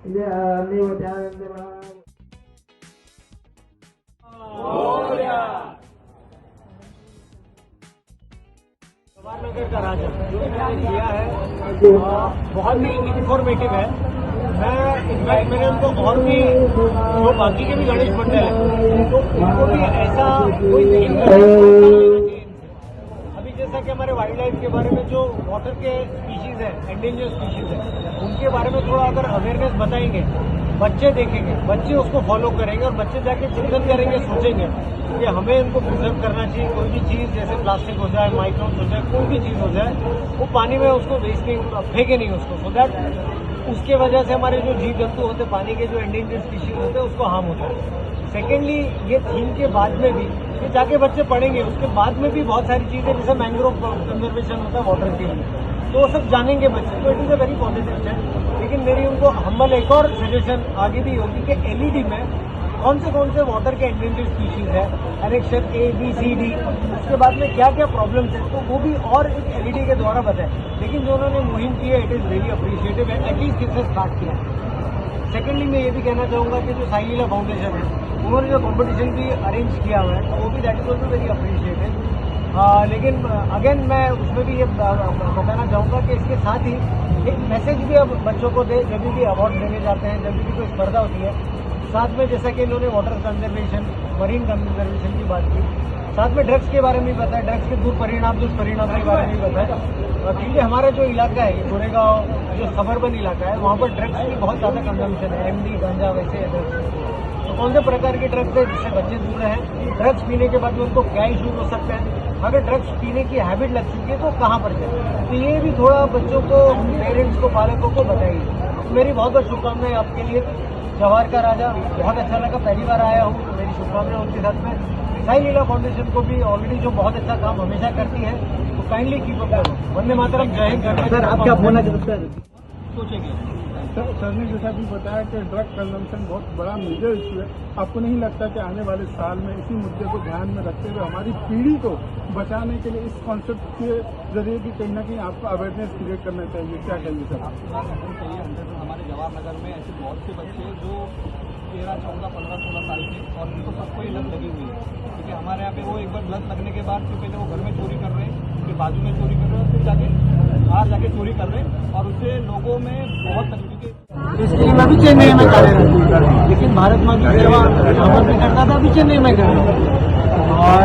नगर का राजा जो मैंने किया है बहुत ही इंफॉर्मेटिव है। मैं इनफैक्ट मैंने उनको और भी जो बाकी के भी गणेश मंडल है तो उनको भी ऐसा कोई नहीं अभी जैसा कि हमारे वाइल्ड लाइफ के बारे में जो वाटर के स्पीशीज है, एंडेंजर स्पीशीज है, उनके बारे में थोड़ा अगर अवेयरनेस बताएंगे, बच्चे देखेंगे, बच्चे उसको फॉलो करेंगे और बच्चे जाके चिंतन करेंगे, सोचेंगे कि हमें इनको प्रिजर्व करना चाहिए। कोई भी चीज़ जैसे प्लास्टिक हो जाए, माइक्रोन्स हो जाए, कोई भी चीज़ हो जाए, वो पानी में उसको वेस्ट नहीं, फेंके नहीं उसको, सो दैट उसके वजह से हमारे जो जीव जंतु होते हैं, पानी के जो एंडेंजर स्पीशीज होते हैं, उसको हार्म होता है। सेकेंडली, ये थीम के बाद में भी ये जाके बच्चे पढ़ेंगे, उसके बाद में भी बहुत सारी चीज़ें जैसे मैंग्रोव कंजर्वेशन होता है वाटर के लिए, तो वो सब जानेंगे बच्चे, तो it is a very positive step. लेकिन मेरी उनको हम्बल एक और सजेशन आगे भी होगी कि एलईडी में कौन से वाटर के एंडेंजर स्पीशीज है, erection A, B, C, D, उसके बाद में क्या क्या प्रॉब्लम्स है, तो वो भी और एक एलईडी के द्वारा बताए। लेकिन जो उन्होंने मुहिम की है, इट इज़ वेरी अप्रिशिएटिव है, एटलीस्ट इससे स्टार्ट किया। सेकेंडली, मैं ये भी कहना चाहूँगा कि जो साई लीला फाउंडेशन है, उन्होंने जो कॉम्पिटिशन भी अरेंज किया हुआ है, तो वो भी that is also very appreciated. लेकिन अगेन मैं उसमें भी ये बताना चाहूँगा कि इसके साथ ही एक मैसेज भी अब बच्चों को दे, जब भी अवार्ड देने जाते हैं, जब भी कोई स्पर्धा होती है, साथ में जैसा कि इन्होंने वाटर कंजर्वेशन, मरीन कंजर्वेशन की बात की, साथ में ड्रग्स के बारे में भी बताया, ड्रग्स के दुष्परिणाम के बारे में भी बताया। क्योंकि हमारा जो इलाका है, ये गोरेगांव जो सबर्बन इलाका है, वहाँ पर ड्रग्स की बहुत ज़्यादा कंजम्पशन है, MD, गांजा, वैसे ड्रग्स। तो कौन से प्रकार के ड्रग्स है जिससे बच्चे दूर हैं? ड्रग्स पीने के बाद में उनको क्या इश्यूज हो सकते हैं? अगर ड्रग्स पीने की हैबिट लग चुकी है तो कहाँ पर जाए? तो ये भी थोड़ा बच्चों को, पेरेंट्स को, पालकों को बताइए। मेरी बहुत बहुत शुभकामनाएं आपके लिए। जवाहर का राजा बहुत अच्छा लगा, पहली बार आया हूँ, तो मेरी शुभकामनाएं उनके साथ में। साई लीला फाउंडेशन को भी ऑलरेडी जो बहुत अच्छा काम हमेशा करती है, तो काइंडली कीप अप करो। वंदे मातरम, जय हिंद। सर, आप क्या बोलना चाहते हैं? सोचेंगे सर ने जैसा भी बताया कि ड्रग कंजम्पशन बहुत बड़ा मेजर इशू है। आपको नहीं लगता कि आने वाले साल में इसी मुद्दे को ध्यान में रखते हुए हमारी पीढ़ी को बचाने के लिए इस कॉन्सेप्ट के जरिए भी कहीं ना कहीं आपको अवेयरनेस क्रिएट करना चाहिए? क्या कहिए सर? आपकी बात एकदम सही है। हमारे जवाहर नगर में ऐसे बहुत से बच्चे जो 13, 14, 15, 16 साल के, और उनको सबको ये लत लगी हुई है। क्योंकि हमारे यहाँ पे वो एक बार लत लगने के बाद फिर पहले वो घर में चोरी कर रहे हैं, फिर बाजू में चोरी कर रहे हैं, फिर जाके बाहर जाके चोरी कर रहे हैं, और उससे लोगों में बहुत तकलीफ। इसके लिए मैं भी चेन्नई में कार्यरत हूँ, लेकिन भारत में भी सेवा यहाँ भी करता था, अभी चेन्नई में कर रहा हूँ। और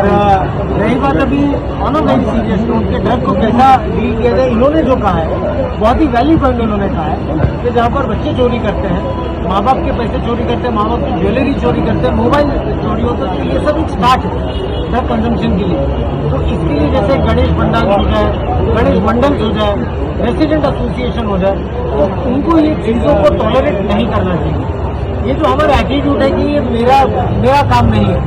रही बात अभी on a very serious note के ड्रग को कैसा डील किया जाए, इन्होंने जो कहा है बहुत ही वैलिड पॉइंट उन्होंने कहा है कि जहाँ पर बच्चे चोरी करते हैं, माँ बाप के पैसे चोरी करते हैं, माँ बाप की ज्वेलरी चोरी करते हैं, मोबाइल चोरी होता है, तो ये सब एक स्टार्ट है ड्रग कंजम्पशन के लिए। तो इसके लिए जैसे गणेश मंडल हो जाए, रेसिडेंट एसोसिएशन हो जाए, तो उनको ये चीज़ों को टॉलरेट नहीं करना चाहिए। ये जो हमारा एटीट्यूड है कि ये मेरा काम नहीं है,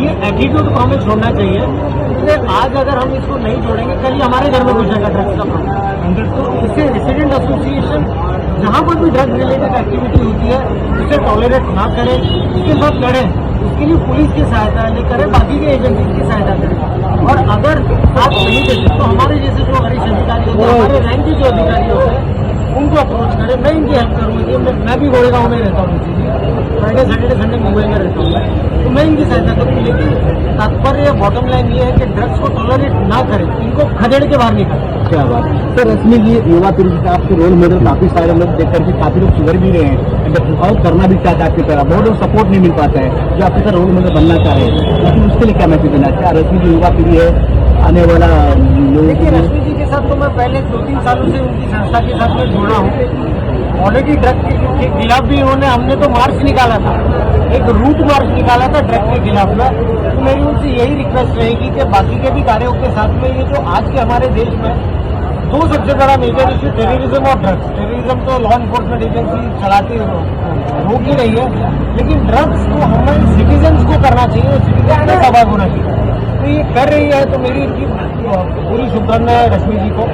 ये एटीट्यूड को हमें छोड़ना चाहिए। इसलिए आज अगर हम इसको नहीं छोड़ेंगे, कल ही हमारे घर में घुसेगा ड्रग्स का प्रॉब्लम। तो इससे रेसिडेंट एसोसिएशन जहाँ पर भी ड्रग रिलेटेड एक्टिविटी होती है, उसे टॉलरेट ना करें, उसके साथ लड़ें। उसके लिए पुलिस की सहायता करें, बाकी के एजेंसी की सहायता करें। और अगर साथ नहीं देते तो हमारे जैसे जो वरिष्ठ अधिकारी होते हैं, हमारे रैंक के जो अधिकारी होते हैं, उनको अप्रोच करें। मैं इनकी हेल्प करूँगी। मैं भी गोरेगांव में रहता हूँ, फ्राइडे सैटरडे संडे मुंबई में रहता हूँ, तो मैं इनकी सहायता करूँगी। लेकिन तात्पर्य बॉटम लाइन ये है कि ड्रग्स को टॉलरेट ना करें, इनको खदेड़ के बाहर निकालें। क्या बात सर, रश्मि जी, युवा पीढ़ी से आपके रोल मॉडल काफी सारे लोग देख करके काफी लोग सुधर भी रहे हैं, और करना भी चाहते हैं आपकी तरह, बहुत लोग सपोर्ट नहीं मिल पाता है जो आपकी तरह रोल मॉडल बनना चाहे, लेकिन उसके लिए क्या मैसेज देना चाहे? रश्मि जी युवा पीढ़ी है, आने वाला देखिए, रश्मि जी के साथ तो मैं पहले 2-3 सालों से उनकी संस्था के साथ में जुड़ा हूँ। ऑलरेडी ड्रग के खिलाफ भी हमने तो मार्च निकाला था, एक रूट मार्च निकाला था ड्रग के खिलाफ में। तो मेरी उनसे यही रिक्वेस्ट रहेगी कि बाकी के भी कार्यों के साथ में ये जो आज के हमारे देश में दो सबसे बड़ा मेजर इश्यू टेररिज्म और ड्रग्स। टेररिज्म तो लॉ इन्फोर्समेंट एजेंसी चलाती रोक ही रही है, लेकिन ड्रग्स को हमें सिटीजन्स को करना चाहिए, सिटीजन में सहभाग होना चाहिए। तो ये कर रही है, तो मेरी इनकी पूरी शुभकामनाएं रश्मि जी को।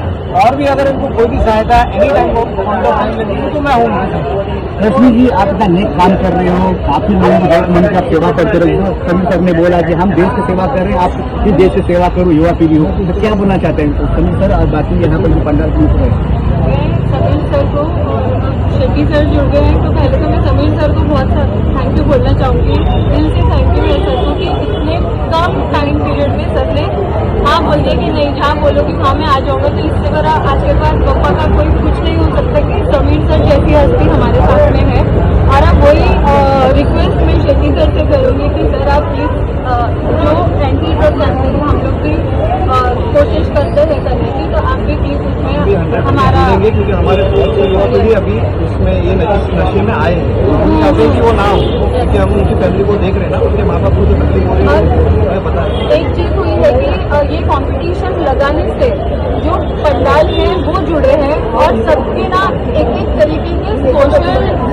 और भी अगर इनको कोई भी सहायता एनी टाइम लगेगी तो मैं हूँ। रश्मि जी, आप इतना नेक काम कर रहे हो, काफी लोगों को जरूरतमंद की आप सेवा करते रहे हो। समीर सर ने बोला कि हम देश की सेवा कर रहे हैं, आप भी देश की सेवा करो, युवा पीढ़ी हो, तो क्या बोलना चाहते हैं समीर सर और बाकी यहाँ पर जो 15 समीर सर को शेट्टी सर जुड़ गए हैं, तो पहले तो समीर सर को बहुत थैंक यू बोलना चाहूँगी, दिल से थैंक यू है सर को कि इतने कम टाइम पीरियड में सर ने हाँ बोल दिया कि नहीं जहाँ बोलो कि हाँ मैं आ जाऊँगा। तो इससे बड़ा आशीर्वाद पप्पा का कोई कुछ नहीं हो सकता कि समीर सर जैसी हस्ती हमारे साथ में है। और अब वही रिक्वेस्ट मैं शेट्टी सर से करूँगी कि सर आप प्लीज़ जो एंटी ड्रग कैंपेन हम लोग भी कोशिश करते हैं करने की, तो आप भी प्लीज़ उसमें हमारा देंगे, क्योंकि हमारे बहुत से युवा पीढ़ी अभी इसमें ये नशे में आए हैं, चाहते कि वो ना हो, क्योंकि हम उनकी फैमिली को देख रहे हैं ना, उनके माँ बाप को जो तकलीफ हो रही है हमें पता है। एक चीज हुई है कि ये कंपटीशन लगाने से जो पंडाल हैं वो जुड़े हैं और सबके ना एक एक तरीके के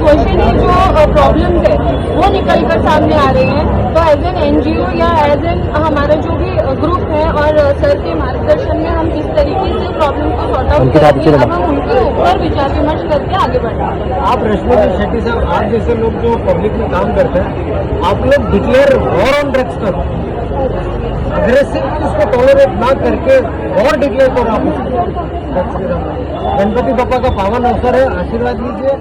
सोशली जो प्रॉब्लम्स है वो निकल कर सामने आ रहे हैं। तो एज एन एनजीओ या एज एन हमारा जो भी ग्रुप है और सर के मार्गदर्शन में हम किस तरीके से प्रॉब्लम को सॉर्ट आउट करेंगे, अब हम उनके ऊपर विचार विमर्श करके आगे बढ़ेंगे। आप रश्मि शेट्टी साहब, आप जैसे लोग जो पब्लिक में काम करते हैं, आप लोग डिक्लेयर वॉर ऑन ड्रग्स करो, अग्रेसिव उसको टॉलरेट ना करके और डिक्लेयर करो आप। गणपति बप्पा का पावन अवसर है, आशीर्वाद लीजिए।